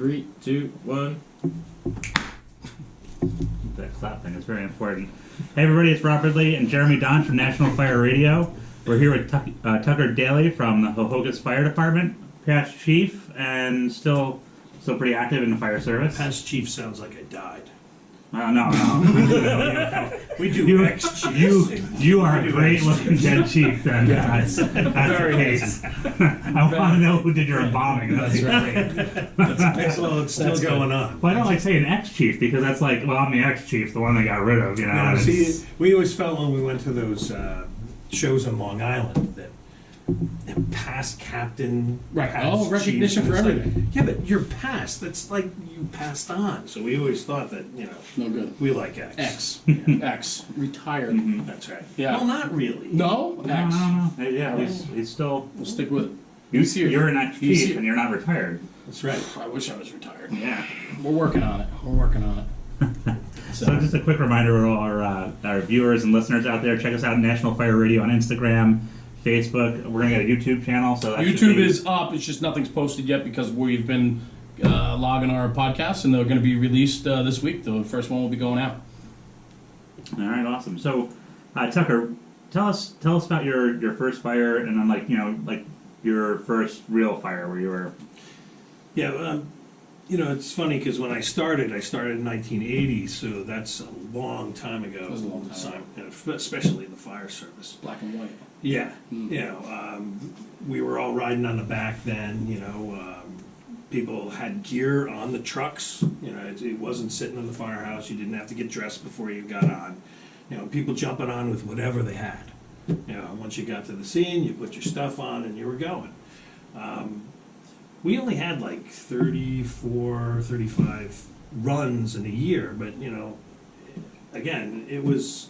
3, 2, 1. That clap thing is very important. Hey everybody, it's Rob Ridley and Jeremy DONCH from National Fire Radio. We're here with Tucker Daly from the Hohokus Fire Department, past chief, and still pretty active in the fire service. Past chief sounds like I died. No. We do ex-chiefs. You are a great looking dead chief, then. That's the case. I want to know who did your embalming. That's right. Well, it's still going on. Well, I don't like saying ex-chief because that's like, well, I'm the ex-chief, the one they got rid of, you know. No, see, we always felt when we went to those shows on Long Island that past captain, Right. past Recognition chief, for it's like, everything. yeah, but you're past. That's like you passed on. So we always thought that, No good. we like X. X. X. Retired. That's right. Yeah. Well, not really. No? X. No. Yeah, he's still. We'll stick with it. You're an He's ex-chief here. and you're not retired. That's right. I wish I was retired. Yeah. We're working on it. So just a quick reminder to all our viewers and listeners out there, check us out at National Fire Radio on Instagram, Facebook. We're going to get a YouTube channel. So that YouTube is up. It's just nothing's posted yet because we've been logging our podcasts, and they're going to be released this week. The first one will be going out. All right, awesome. So, Tucker, tell us about your first fire, and then like your first real fire where you were. Yeah, it's funny because when I started in 1980, so that's a long time ago. It was a long time especially the fire service. Black and white. Yeah, we were all riding on the back then. People had gear on the trucks. It wasn't sitting in the firehouse. You didn't have to get dressed before you got on. People jumping on with whatever they had. Once you got to the scene, you put your stuff on and you were going. We only had like 34, 35 runs in a year, but again, it was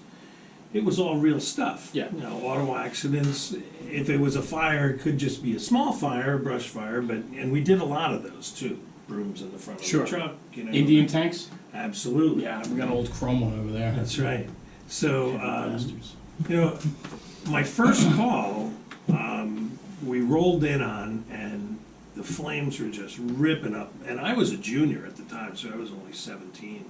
all real stuff. Yeah. Auto accidents. If it was a fire, it could just be a small fire, a brush fire, and we did a lot of those too. Brooms in the front of Sure. the truck. Indian tanks? Absolutely. Yeah, we got an old chrome one over there. That's right. So, Bastards. my first call, we rolled in on, and the flames were just ripping up. And I was a junior at the time, so I was only 17.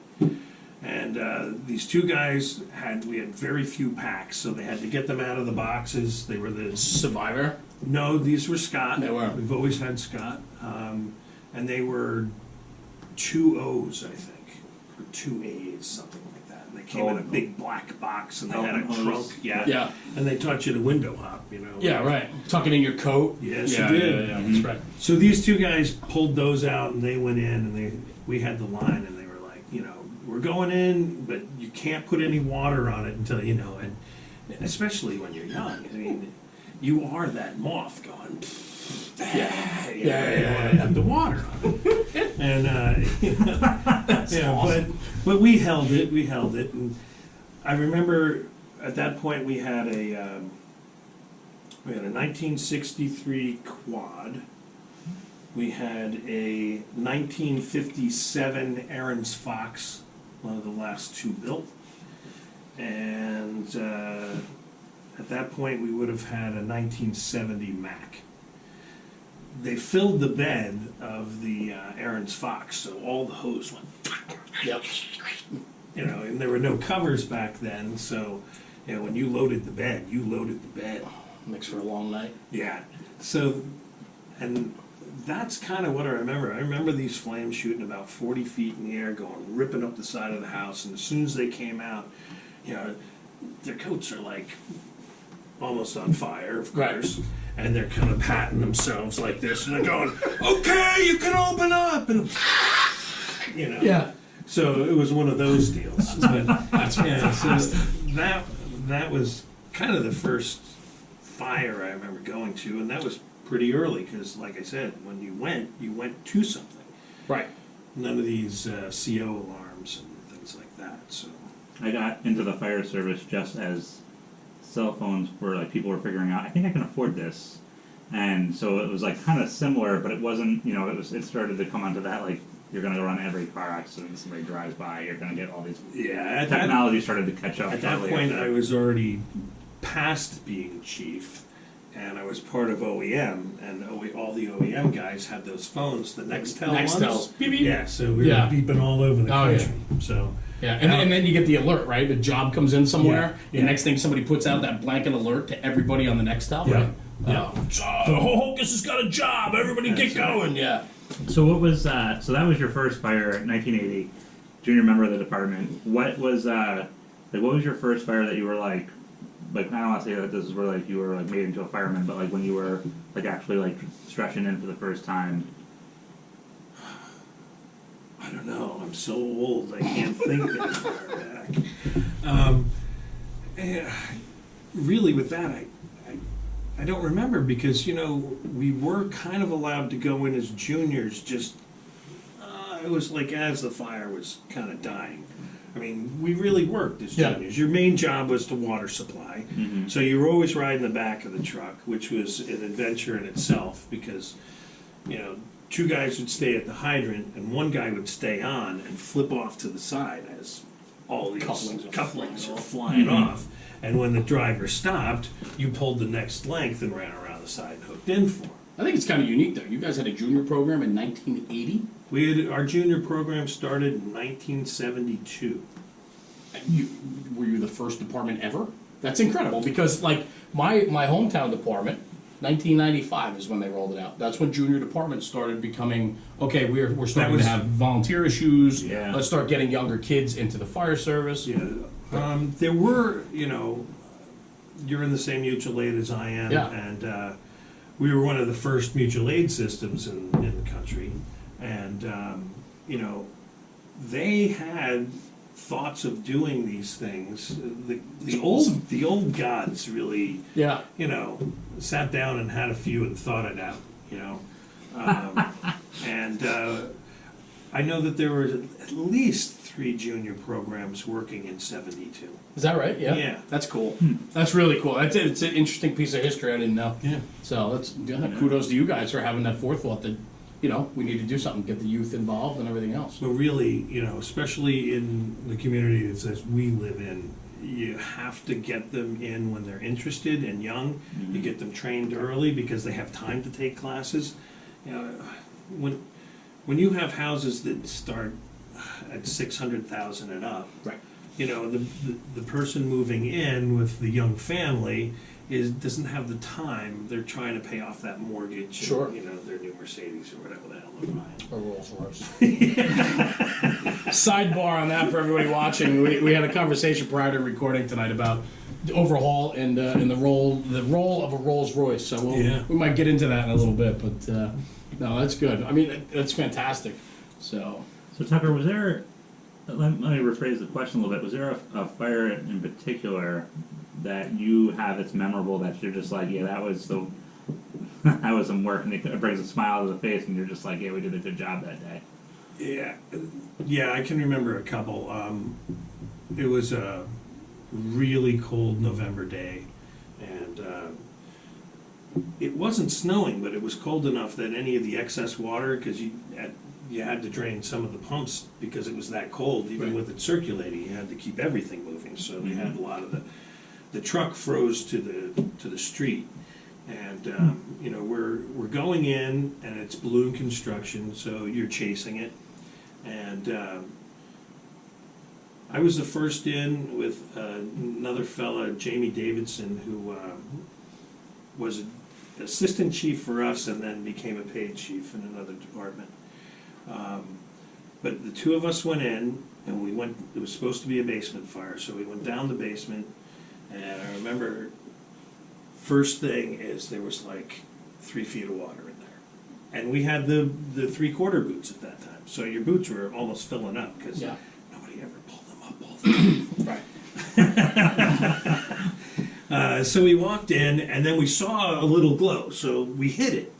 And these two guys we had very few packs, so they had to get them out of the boxes. They were the Survivor? No, these were Scott. They were. We've always had Scott. And they were 2 O's, I think, or 2 A's, something like that. And they came in a big black box, and they had a trunk. Yeah. And they taught you to window hop, Yeah, right. Tuck it in your coat. Yes, Yeah, you did. Yeah, that's right. So these two guys pulled those out, and they went in, and we had the line, and they were like, we're going in, but you can't put any water on it until, and especially when you're young. I mean, you are that moth going, Yeah. put the water on it. And, awesome. but we held it, and I remember at that point we had a 1963 quad. We had a 1957 Aaron's Fox, one of the last 2 built. And at that point we would have had a 1970 Mac. They filled the bed of the Aaron's Fox, so all the hose went. Yep. And there were no covers back then, so when you loaded the bed, you loaded the bed. Makes for a long night. Yeah. So, and that's kind of what I remember. I remember these flames shooting about 40 feet in the air, ripping up the side of the house, and as soon as they came out, their coats are like almost on fire, of course. Right. And they're kind of patting themselves like this, and they're going, "Okay, you can open up," and Yeah. So it was one of those deals. But, so that was kind of the first fire I remember going to, and that was pretty early because, like I said, when you went to something. Right. None of these CO alarms and things like that. So I got into the fire service just as cell phones were like people were figuring out, I think I can afford this, and so it was like kind of similar, but it wasn't. It started to come onto that like you're going to run every car accident somebody drives by. You're going to get all these. yeah, Technology started to catch up. At that point, I was already past being chief, and I was part of OEM, and all the OEM guys had those phones, the Nextel ones. Nextels. Beep, beep. Yeah, so we Yeah. were beeping all over the Oh, yeah. country. So Yeah, and then you get the alert, right? The job comes in somewhere. Yeah, The next thing somebody puts out that blanket alert to everybody on the Nextel, Yeah. right? Yeah. So Hocus has got a job. Everybody get That's right. going. Yeah. So what was so that was your first fire, 1980, junior member of the department. What was like what was your first fire that you were like I don't want to say that this is where like you were like made into a fireman, but like when you were like actually like stretching in for the first time. I don't know. I'm so old. I can't think that far back. Really, with that, I don't remember because we were kind of allowed to go in as juniors. Just it was like as the fire was kind of dying. I mean, we really worked as Yeah. juniors. Your main job was to water supply, so you were always riding the back of the truck, which was an adventure in itself because two guys would stay at the hydrant and one guy would stay on and flip off to the side as all these couplings are flying off. And when the driver stopped, you pulled the next length and ran around the side and hooked in for him. I think it's kind of unique though. You guys had a junior program in 1980. Our junior program started in 1972. Were you the first department ever? That's incredible because like my hometown department, 1995 is when they rolled it out. That's when junior departments started becoming okay. We're starting to have volunteer issues. Yeah. Let's start getting younger kids into the fire service. Yeah. There were, you're in the same mutual aid as I am, Yeah. and we were one of the first mutual aid systems in the country, and they had thoughts of doing these things. The old gods really, Yeah. sat down and had a few and thought it out, and I know that there were at least 3 junior programs working in 72. Is that right? Yeah. Yeah. That's cool. That's really cool. It's an interesting piece of history I didn't know. Yeah. So kudos to you guys for having that forethought that, we need to do something, get the youth involved and everything else. But really, especially in the community that says we live in, you have to get them in when they're interested and young. You get them trained early because they have time to take classes. When you have houses that start at 600,000 and up, Right. the person moving in with the young family doesn't have the time. They're trying to pay off that mortgage. Sure. And, their new Mercedes or whatever the hell they're buying. A Rolls Royce. Sidebar on that for everybody watching. We had a conversation prior to recording tonight about the overhaul and the role of a Rolls Royce. So we might get into that in a little bit. But no, that's good. I mean, that's fantastic. So Tucker, was there? Let me rephrase the question a little bit. Was there a fire in particular that you have that's memorable that you're just like, yeah, that was that was some work, and it brings a smile to the face, and you're just like, yeah, we did a good job that day. Yeah, I can remember a couple. It was a really cold November day, and it wasn't snowing, but it was cold enough that any of the excess water, because you had to drain some of the pumps because it was that cold, even Right. with it circulating, you had to keep everything moving. So we had a lot of the truck froze to the street, and we're going in, and it's balloon construction, so you're chasing it, and I was the first in with another fella, Jamie Davidson, who was an assistant chief for us and then became a paid chief in another department. But the two of us went in, and we went. It was supposed to be a basement fire, so we went down the basement. And I remember, first thing is there was like 3 feet of water in there, and we had the 3/4 boots at that time. So your boots were almost filling up because nobody ever pulled them up all the time. right. So we walked in, and then we saw a little glow. So we hit it.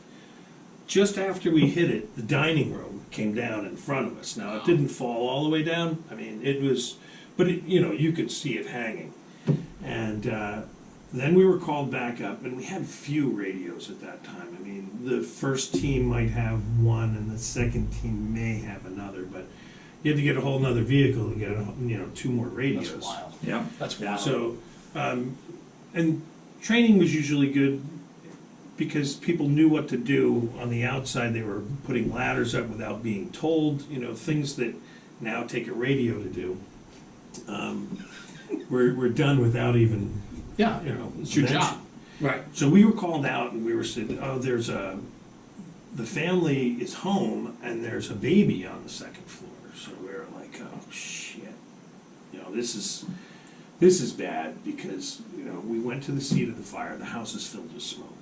Just after we hit it, the dining room came down in front of us. Now, it didn't fall all the way down. I mean, it was, but you could see it hanging. And then we were called back up, and we had few radios at that time. I mean, the first team might have one, and the second team may have another, but you had to get a whole nother vehicle to get 2 more radios. That's wild. Yeah. That's wild. So, and training was usually good because people knew what to do on the outside. They were putting ladders up without being told, things that now take a radio to do. We're done without even, Yeah, it's your mention. job. Right. So we were called out and we were said, the family is home and there's a baby on the second floor. So we were like, oh shit, this is bad because, we went to the seat of the fire, the house is filled with smoke.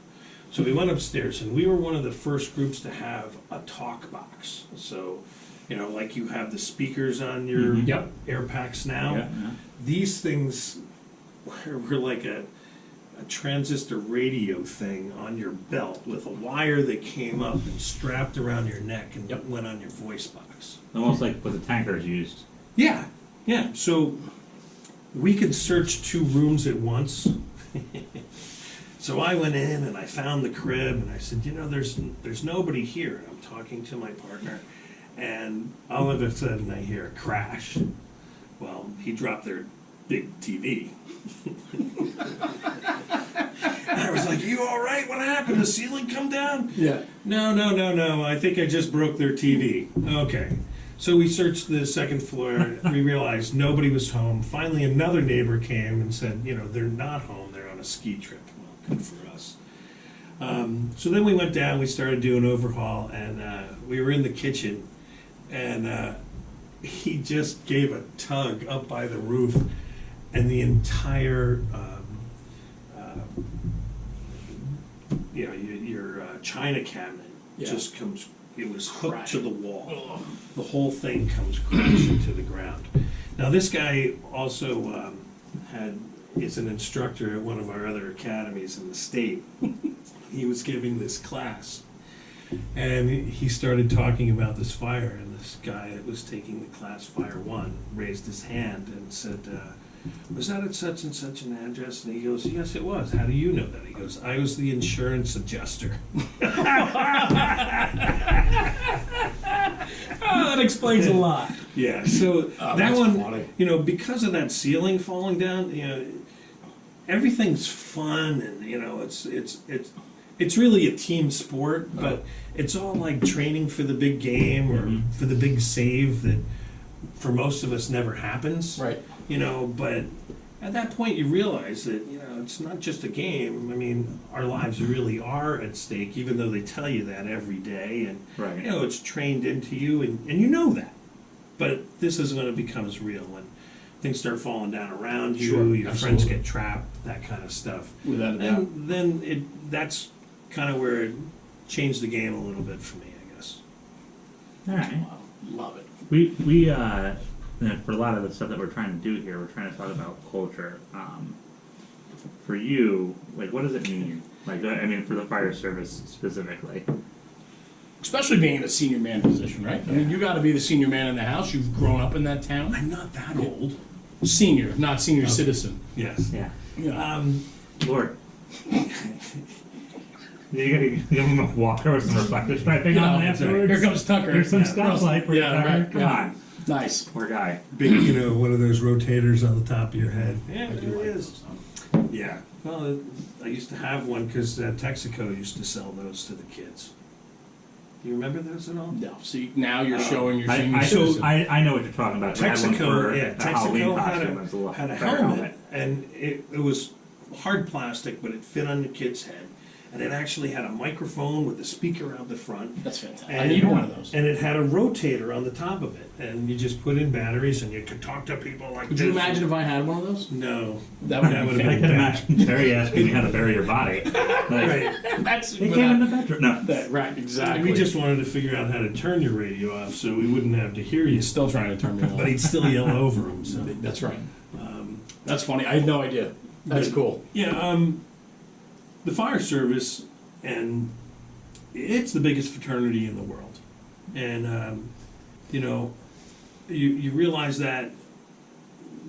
So we went upstairs and we were one of the first groups to have a talk box. So, like you have the speakers on your Yep. air packs now, Yeah. these things were like a transistor radio thing on your belt with a wire that came up and strapped around your neck and Yep. went on your voice box. Almost like what the tankers used. Yeah, yeah. So we could search 2 rooms at once. So I went in and I found the crib and I said, there's nobody here. And I'm talking to my partner, and all of a sudden I hear a crash. Well, he dropped their big TV. I was like, you all right? What happened? The ceiling come down? Yeah. No. I think I just broke their TV. Okay. So we searched the second floor. We realized nobody was home. Finally, another neighbor came and said, they're not home. They're on a ski trip. Well, good for us. So then we went down. We started doing overhaul, and we were in the kitchen, and he just gave a tug up by the roof, and the entire your china cabinet just comes. It was hooked to the wall. The whole thing comes crashing to the ground. Now this guy also is an instructor at one of our other academies in the state. He was giving this class, and he started talking about this fire. And this guy that was taking the class, Fire 1, raised his hand and said, was that at such and such an address? And he goes, yes, it was. How do you know that? He goes, I was the insurance adjuster. That explains a lot. Yeah, so that that's one, funny. because of that ceiling falling down, everything's fun, and it's really a team sport, but it's all like training for the big game or for the big save that for most of us never happens. Right. But at that point you realize that, it's not just a game. I mean, our lives really are at stake, even though they tell you that every day, and Right. it's trained into you, and you know that. But this is when it becomes real, when things start falling down around you, Sure, your friends absolutely. get trapped, that kind of stuff. Without a doubt. And then that's kind of where it changed the game a little bit for me, I guess. All right. Wow. Love it. We for a lot of the stuff that we're trying to do here, we're trying to talk about culture. For you, like, what does it mean? Like, I mean, for the fire service specifically. Especially being in a senior man position, right? I mean, you got to be the senior man in the house. You've grown up in that town. I'm not that old. Senior, not senior citizen. Yes. Yeah. Yeah. Lord. You gotta give him a walker with some reflective striping You know, on afterwards. Here comes Tucker. There's some Yeah. stuff like for Yeah, Tucker. right, Come yeah. on. Nice. Poor guy. Big, one of those rotators on the top of your head. Yeah, I do there like it those. is. Yeah. Well, I used to have one because Texaco used to sell those to the kids. Do you remember those at all? No. See, now you're showing your I, senior I, citizen. I know what you're talking about. I had one for the Halloween Texaco costume as a had a fire helmet, and it was hard plastic, but it fit on the kid's head. And it actually had a microphone with a speaker out the front. That's fantastic. And, I need one of those. And it had a rotator on the top of it. And you just put in batteries and you could talk to people like Could this. you imagine if I had one of those? No. That would That be would've I been can bad. imagine Terry asking me how to bury your body. Like, Right. That's They came in the bedroom. No. right, exactly. We just wanted to figure out how to turn your radio off so we wouldn't have to hear you. He's still trying to turn me But on. he'd still yell over him. So. That's right. That's funny. I had no idea. That's But- cool. Yeah, the fire service, and it's the biggest fraternity in the world. And, you realize that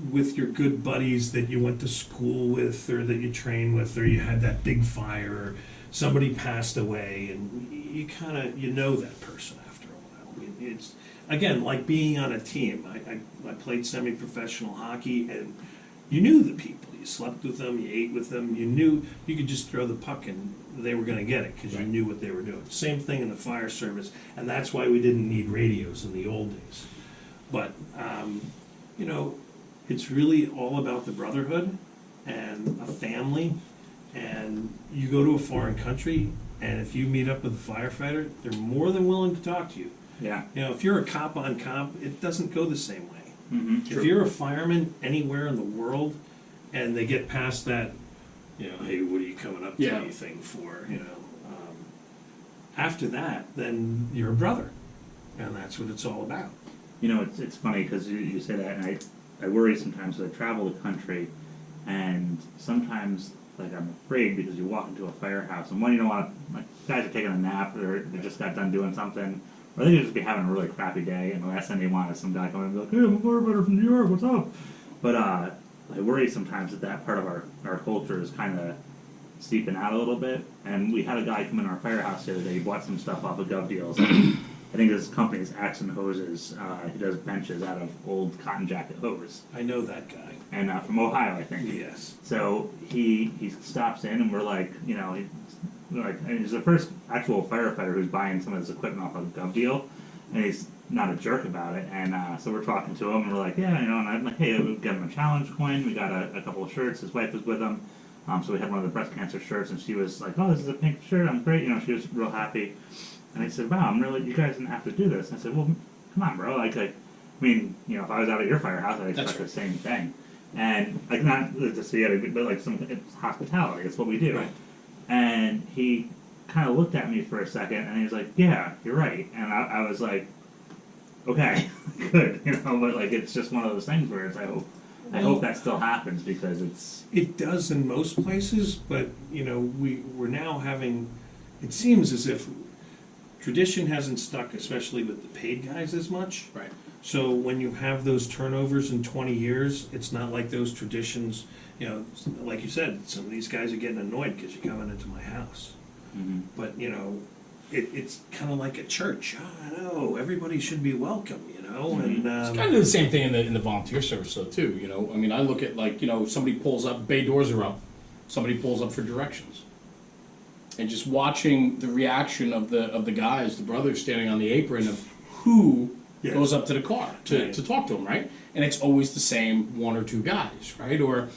with your good buddies that you went to school with or that you trained with, or you had that big fire, or somebody passed away, and you kind of, that person after a while. I mean, it's, again, like being on a team. I played semi-professional hockey, and you knew the people. You slept with them, you ate with them, you knew you could just throw the puck and they were going to get it because you knew what they were doing. Same thing in the fire service, and that's why we didn't need radios in the old days. But, you know, it's really all about the brotherhood and a family, and you go to a foreign country, and if you meet up with a firefighter, they're more than willing to talk to you. Yeah. You know, if you're a cop on cop, it doesn't go the same way. Mm-hmm. If you're a fireman anywhere in the world, and they get past that, you know, hey, what are you coming up to Yeah. anything for, you know, after that, then you're a brother, and that's what it's all about. You know, it's funny because you say that, and I worry sometimes as I travel the country, and sometimes, like, I'm afraid because you walk into a firehouse, and one, you don't want to, like, guys are taking a nap, or they just got done doing something, or they could just be having a really crappy day, and the last thing they want is some guy coming and be like, hey, I'm a firefighter from New York, what's up? But, I worry sometimes that part of our culture is kind of seeping out a little bit. And we had a guy come in our firehouse the other day. He bought some stuff off of Gov Deals. I think his company is Axe and Hoses. He does benches out of old cotton jacket hose. I know that guy. And from Ohio, I think. Yes. So he stops in, and we're like, you know, and he's the first actual firefighter who's buying some of his equipment off of Gov Deal, and he's not a jerk about it. And so we're talking to him, and we're like, yeah, you know, and I'm like, hey, we got him a challenge coin. We got a couple of shirts. His wife was with him. So we had one of the breast cancer shirts, and she was like, oh, this is a pink shirt. I'm great. You know, she was real happy. And I said, wow, you guys didn't have to do this. And I said, well, come on, bro. Like, I mean, you know, if I was out at your firehouse, I'd expect the same thing. And, like, not to see it, but, like, it's hospitality. It's what we do. Right. And he kind of looked at me for a second, and he was like, yeah, you're right. And I was like, okay, good. You know, but, like, it's just one of those things where it's, I hope that still happens because it's... It does in most places, but, you know, we're now having, it seems as if tradition hasn't stuck, especially with the paid guys, as much. Right. So when you have those turnovers in 20 years, it's not like those traditions, you know, like you said, some of these guys are getting annoyed because you're coming into my house. Mm-hmm. But, you know, it's kind of like a church. Oh, I know, everybody should be welcome, you know? Mm-hmm. And It's kind of the same thing in the volunteer service, though, too. You know, I mean, I look at, like, you know, somebody pulls up, bay doors are up, somebody pulls up for directions, and just watching the reaction of the guys, the brothers standing on the apron of who Yeah. goes up to the car to Right. talk to them, right? And it's always the same one or two guys, right? Or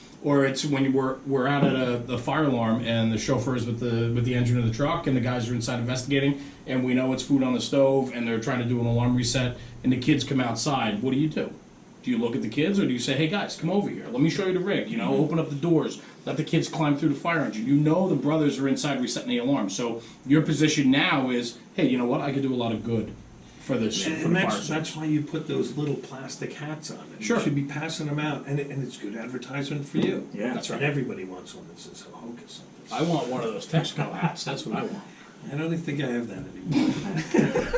it's when we're out at the fire alarm and the chauffeur's with the engine of the truck and the guys are inside investigating and we know it's food on the stove and they're trying to do an alarm reset and the kids come outside. What do? Do you look at the kids or do you say, hey guys, come over here, let me show you the rig, you know, open up the doors, let the kids climb through the fire engine. You know the brothers are inside resetting the alarm. So your position now is, hey, you know what, I could do a lot of good for this, for And the fire that's service. why you put those little plastic hats on. And Sure. You should be passing them out, and it's good advertisement for you. Yeah. That's right. And everybody wants one that says Hocus on this. I want one of those Texaco hats, that's what I want. I don't think I have that anymore.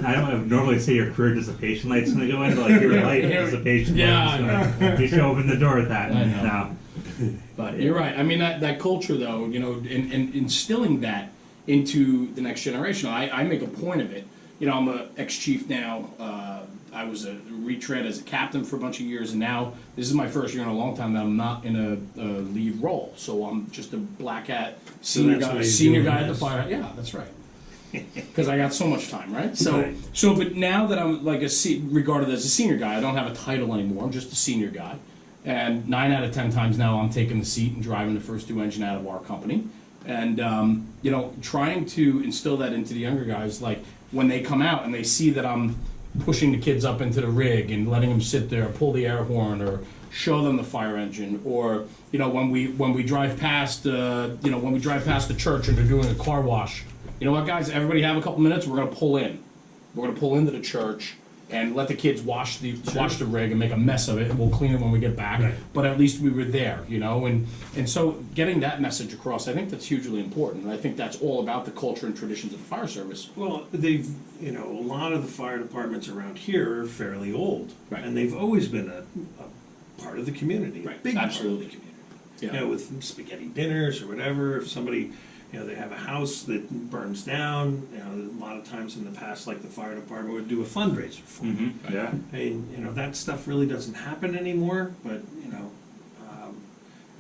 I don't normally say your career dissipation light's going to go in, but like your life dissipation Yeah, light. You show up in the door with that. I know. No. But you're right. I mean, that culture, though, you know, and instilling that into the next generation. I make a point of it. You know, I'm a ex-chief now. I was a retread as a captain for a bunch of years, and now this is my first year in a long time that I'm not in a lead role. So I'm just a black hat senior that's why guy, you're doing at the this. fire. Yeah, that's right. Because I got so much time, right? Right. But now that I'm like regarded as a senior guy, I don't have a title anymore. I'm just a senior guy. And 9 out of 10 times now, I'm taking the seat and driving the first 2 engine out of our company. And, you know, trying to instill that into the younger guys, like when they come out and they see that I'm pushing the kids up into the rig and letting them sit there, pull the air horn, or show them the fire engine, or you know when we drive past when we drive past the church and they're doing a car wash. You know what, guys? Everybody have a couple minutes. We're gonna pull in. We're gonna pull into the church and let the kids wash the rig and make a mess of it, and we'll clean it when we get back. Right. But at least we were there, you know. And so getting that message across, I think that's hugely important. And I think that's all about the culture and traditions of the fire service. Well, a lot of the fire departments around here are fairly old. Right. And they've always been a part of the community, Right. a big Absolutely. part of the community. Yeah. You know, with spaghetti dinners or whatever, if somebody, you know, they have a house that burns down, you know, a lot of times in the past, like the fire department would do a fundraiser for them. Mm-hmm. Yeah. I mean, you know, that stuff really doesn't happen anymore, but, you know,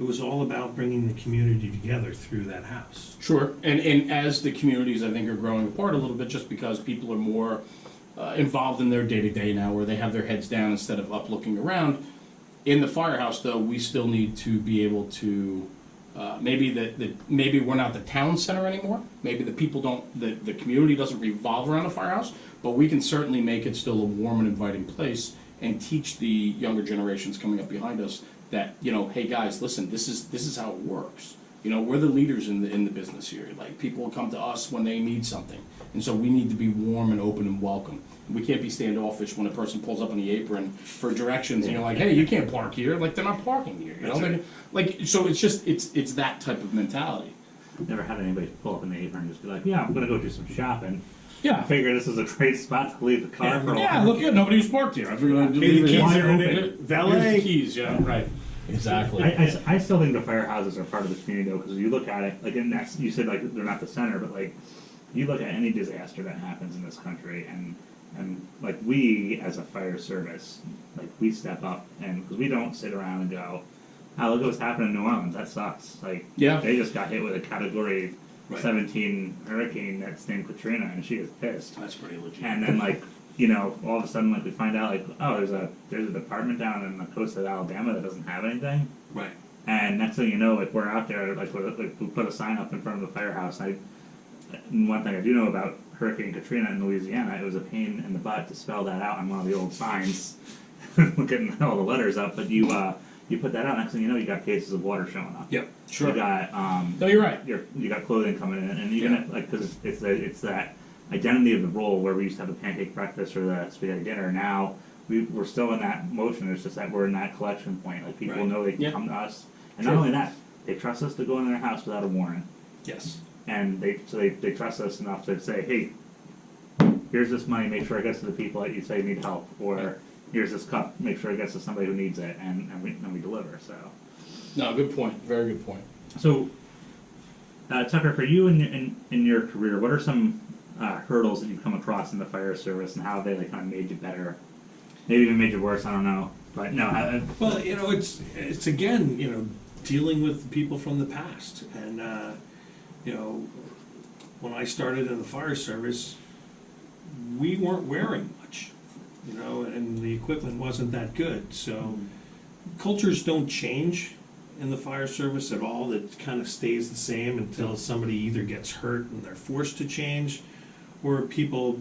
it was all about bringing the community together through that house. Sure, and as the communities, I think, are growing apart a little bit, just because people are more involved in their day-to-day now, where they have their heads down instead of up looking around. In the firehouse, though, we still need to be able to, maybe we're not the town center anymore, maybe the people don't, the community doesn't revolve around the firehouse, but we can certainly make it still a warm and inviting place and teach the younger generations coming up behind us that, you know, hey guys, listen, this is how it works. You know, we're the leaders in the business here. Like, people come to us when they need something, and so we need to be warm and open and welcome. We can't be standoffish when a person pulls up on the apron for directions, and you're like, hey, you can't park here. Like, they're not parking here. You know, Right. like, so it's just it's that type of mentality. Never had anybody pull up in the apron and just be like, yeah, I'm gonna go do some shopping. I Yeah. figure this is a great spot to leave the car for a while. Yeah, look, yeah, nobody was parked here. I figured I'd leave the keys wide are in open. it. Valet. Here's the keys, yeah, right. Exactly. I still think the firehouses are part of the community though, because you look at it, like, and that's, you said like they're not the center, but like, you look at any disaster that happens in this country, and like, we as a fire service, like, we step up, and because we don't sit around and go, oh, look at what's happening in New Orleans, that sucks. Like, Yeah. they just got hit with a category Right. 17 hurricane that's named Katrina, and she is pissed. That's pretty legit. And then, like, you know, all of a sudden, like, we find out, like, oh, there's a department down in the coast of Alabama that doesn't have anything. Right. And next thing you know, like, we're out there, like, we put a sign up in front of the firehouse. And one thing I do know about Hurricane Katrina in Louisiana, it was a pain in the butt to spell that out on one of the old signs, getting all the letters up. But you put that out, next thing you know, you got cases of water showing up. Yep. Sure. You got No, you're right. you got clothing coming in, and even if, like, because it's that identity of the role where we used to have the pancake breakfast or the spaghetti dinner. Now we're still in that motion. It's just that we're in that collection point. Like, people Right. know they can Yeah. come to us, and Sure. not only that, they trust us to go in their house without a warrant, Yes. and they trust us enough to say, hey, here's this money. Make sure it gets to the people that you say need help, or here's this cup. Make sure it gets to somebody who needs it, and we deliver. So. No, good point. Very good point. So, Tucker, for you in your career, what are some hurdles that you've come across in the fire service, and how have they, like, kind of made you better? Maybe even made you worse. I don't know, but no. Well, you know, it's again, you know, dealing with people from the past, and you know, when I started in the fire service, we weren't wearing much, you know, and the equipment wasn't that good. So cultures don't change in the fire service at all. It kind of stays the same until somebody either gets hurt and they're forced to change, or people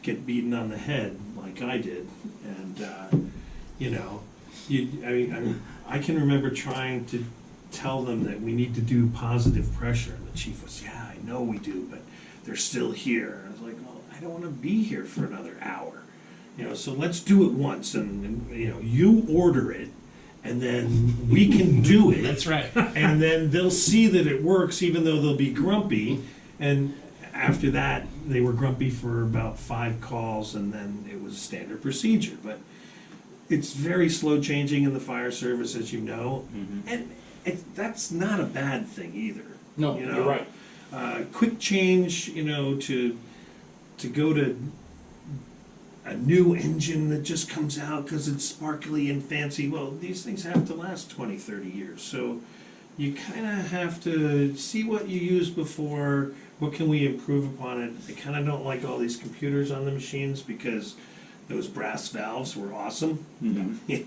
get beaten on the head like I did. And you know, I can remember trying to tell them that we need to do positive pressure, and the chief was, yeah, I know we do, but they're still here. And I was like, well, I don't want to be here for another hour, you know, so let's do it once, and you know, you order it, and then we can do it. That's right. And then they'll see that it works, even though they'll be grumpy. And after that, they were grumpy for about 5 calls, and then it was standard procedure. But it's very slow changing in the fire service, as you know, and that's not a bad thing either. No, you know? you're right. Quick change, you know, to go to a new engine that just comes out because it's sparkly and fancy. Well, these things have to last 20, 30 years. So you kind of have to see what you used before, what can we improve upon it. I kind of don't like all these computers on the machines, because those brass valves were awesome, you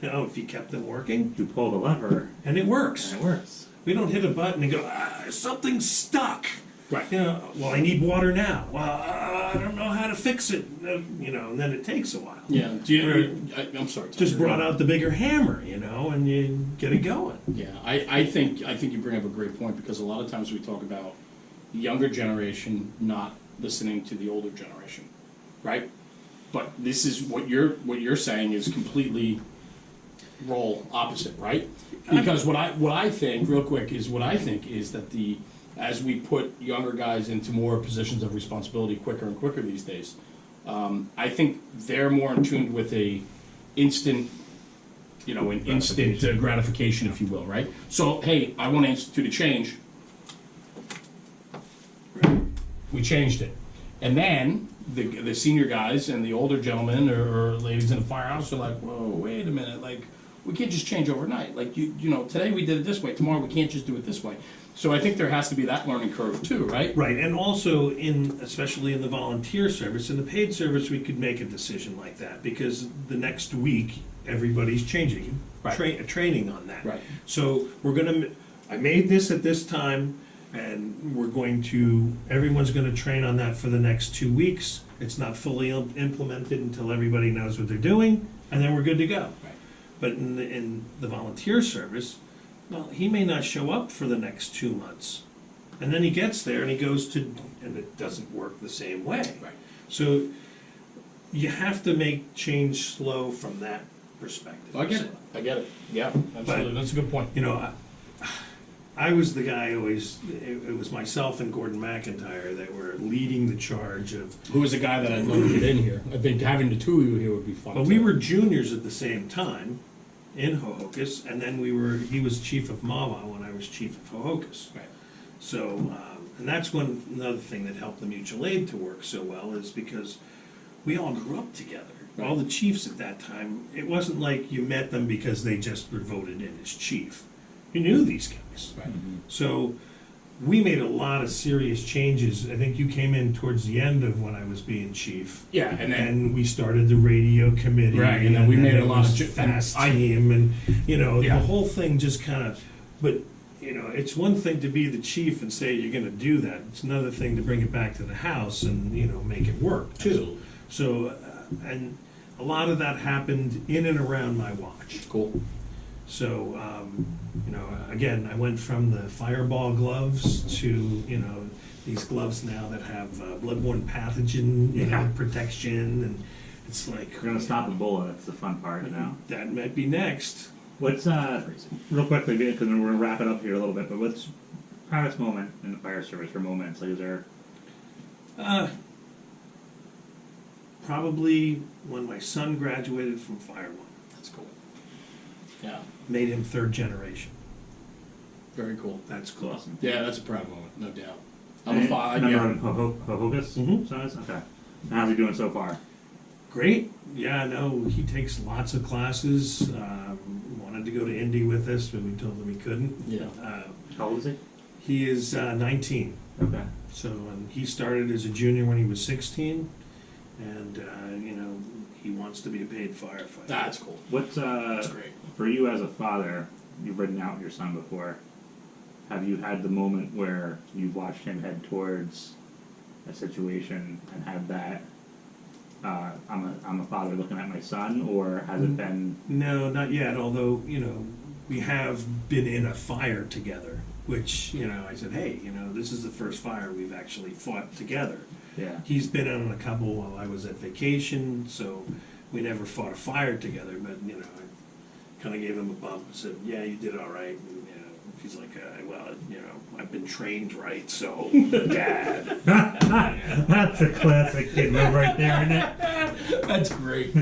know, if you kept them working. You pull the lever, And it works. and it works. We don't hit a button and go, something's stuck. Right. You know, well, I need water now. Well, I don't know how to fix it. You know, and then it takes a while. Yeah. Do you, I'm sorry. Just brought out the bigger hammer, you know, and you get it going. Yeah, I think you bring up a great point, because a lot of times we talk about the younger generation not listening to the older generation, right? But this is what you're saying is completely role opposite, right? Because what I think real quick is that as we put younger guys into more positions of responsibility quicker and quicker these days, I think they're more in tune with an instant gratification, if you will, right? So, hey, I want to institute a change. We changed it. And then the senior guys and the older gentlemen or ladies in the firehouse are like, whoa, wait a minute, like, we can't just change overnight. Like, you know, today we did it this way, tomorrow we can't just do it this way. So I think there has to be that learning curve too, right? Right, and also especially in the volunteer service, in the paid service, we could make a decision like that, because the next week, everybody's changing, Right. training on that. Right. So I made this at this time, and everyone's gonna train on that for the next 2 weeks. It's not fully implemented until everybody knows what they're doing, and then we're good to go. Right. But in the volunteer service, well, he may not show up for the next 2 months. And then he gets there and and it doesn't work the same way. Right. So you have to make change slow from that perspective. I get it. I get it. Yeah, absolutely. That's a good point. You know, I was the guy it was myself and Gordon McIntyre that were leading the charge of. Who was the guy that I'd love to get in here? I think having the two of you here would be fun. But we were juniors at the same time in Hohokus, and then he was chief of Mawa when I was chief of Hohokus. Right. So, and that's another thing that helped the mutual aid to work so well, is because we all grew up together. Right. All the chiefs at that time, it wasn't like you met them because they just were voted in as chief. You knew these guys. Right. So we made a lot of serious changes. I think you came in towards the end of when I was being chief. Yeah, and then And we started the radio committee. Right, and then we made a lot of fast and team, and Yeah. the whole thing just kind of. But it's one thing to be the chief and say you're going to do that. It's another thing to bring it back to the house and make it work too. Absolutely. So, and a lot of that happened in and around my watch. Cool. So, again, I went from the fireball gloves to, these gloves now that have bloodborne pathogen, Yeah. protection, and it's like. We're gonna stop the bullet. That's the fun part, you know. That might be next. What's real quickly, because we're gonna wrap it up here a little bit, but what's proudest moment in the fire service, or moments? Like, is there? Probably when my son graduated from Fire One. That's cool. Yeah, Made him third generation. very cool. That's cool. Awesome. Yeah, that's a proud moment, no doubt. I'm And a father. Number Yeah. on Hohokus Mhm. size? Okay. How's he doing so far? Great. Yeah, no, he takes lots of classes. Wanted to go to Indy with us, but we told him he couldn't. Yeah. How old is he? He is 19. Okay. So he started as a junior when he was 16, and he wants to be a paid firefighter. That's cool. What's That's great. for you as a father? You've ridden out your son before. Have you had the moment where you've watched him head towards a situation and had that? I'm a father looking at my son, or has it been? No, not yet. Although we have been in a fire together, which I said, hey, this is the first fire we've actually fought together. Yeah. He's been on a couple while I was at vacation, so we never fought a fire together. But I kind of gave him a bump and said, "Yeah, you did all right." And, he's like, "Well, I've been trained right, so Dad." That's a classic kid move right there, isn't it? That's great.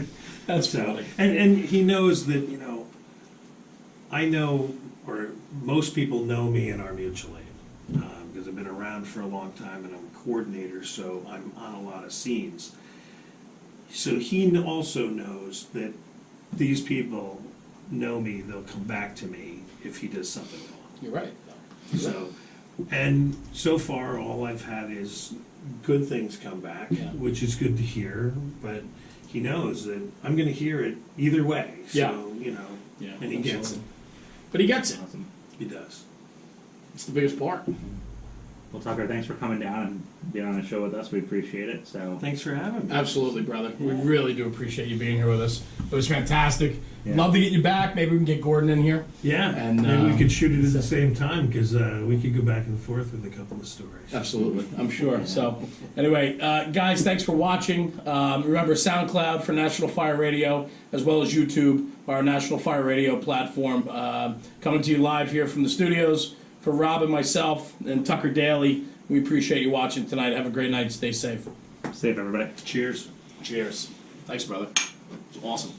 That's So, funny. and he knows that I know, or most people know me in our mutual aid because I've been around for a long time and I'm a coordinator, so I'm on a lot of scenes. So he also knows that these people know me; they'll come back to me if he does something wrong. You're right. So, and so far, all I've had is good things come back, Yeah. which is good to hear. But he knows that I'm going to hear it either way. So, Yeah. Yeah, and he gets it. But he gets it. Awesome. He does. It's the biggest part. Well, Tucker, thanks for coming down and being on the show with us. We appreciate it. So. Thanks for having me. Absolutely, brother. We really do appreciate you being here with us. It was fantastic. Yeah. Love to get you back. Maybe we can get Gordon in here. Yeah, And, maybe we could shoot it at the same time because we could go back and forth with a couple of stories. Absolutely, I'm sure. So, anyway, guys, thanks for watching. Remember, SoundCloud for National Fire Radio, as well as YouTube, our National Fire Radio platform. Coming to you live here from the studios. For Rob and myself and Tucker Daly, we appreciate you watching tonight. Have a great night. Stay safe. Safe, everybody. Cheers. Cheers. Thanks, brother. It's awesome.